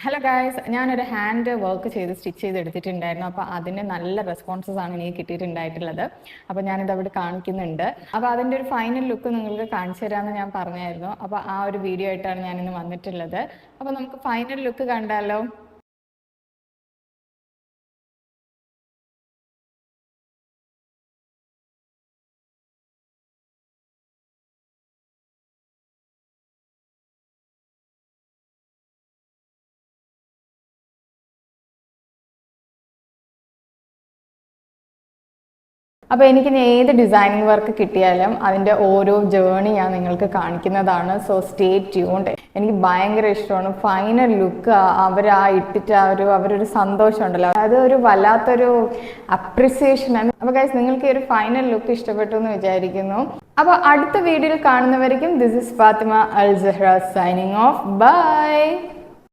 Hello guys, ഞാനൊരു hand work ചെയ്ത് stitch ചെയ്ത് എടുത്തിട്ടുണ്ടായിരുന്നു. അപ്പോൾ അതിന് നല്ല റെസ്പോൺസസ് ആണ് എനിക്ക് കിട്ടിയിട്ടുണ്ടായിട്ടുള്ളത്. അപ്പോൾ ഞാനിത് അവിടെ കാണിക്കുന്നുണ്ട്. അപ്പോൾ അതിൻ്റെ ഒരു ഫൈനൽ ലുക്ക് നിങ്ങൾക്ക് കാണിച്ചു തരാമെന്ന് ഞാൻ പറഞ്ഞായിരുന്നു. അപ്പോൾ ആ ഒരു വീഡിയോ ആയിട്ടാണ് ഞാനിന്ന് വന്നിട്ടുള്ളത്. അപ്പോൾ നമുക്ക് ഫൈനൽ ലുക്ക് കണ്ടാലോ? അപ്പോൾ എനിക്ക് ഇനി ഏത് ഡിസൈനിങ് വർക്ക് കിട്ടിയാലും അതിൻ്റെ ഓരോ ജേണി ഞാൻ നിങ്ങൾക്ക് കാണിക്കുന്നതാണ്. So stay tuned. എനിക്ക് ഭയങ്കര ഇഷ്ടമാണ് ഫൈനൽ ലുക്ക്. അവർ ആ ഇട്ടിട്ട് അവരൊരു സന്തോഷം ഉണ്ടല്ലോ, അത് ഒരു വല്ലാത്തൊരു അപ്രിസിയേഷൻ ആണ്. അപ്പോൾ ഗൈസ്, നിങ്ങൾക്ക് ഈ ഒരു ഫൈനൽ ലുക്ക് ഇഷ്ടപ്പെട്ടു എന്ന് വിചാരിക്കുന്നു. അപ്പോൾ അടുത്ത വീഡിയോയിൽ കാണുന്നവരേക്കും this is Fatima Al Zahra signing off. By.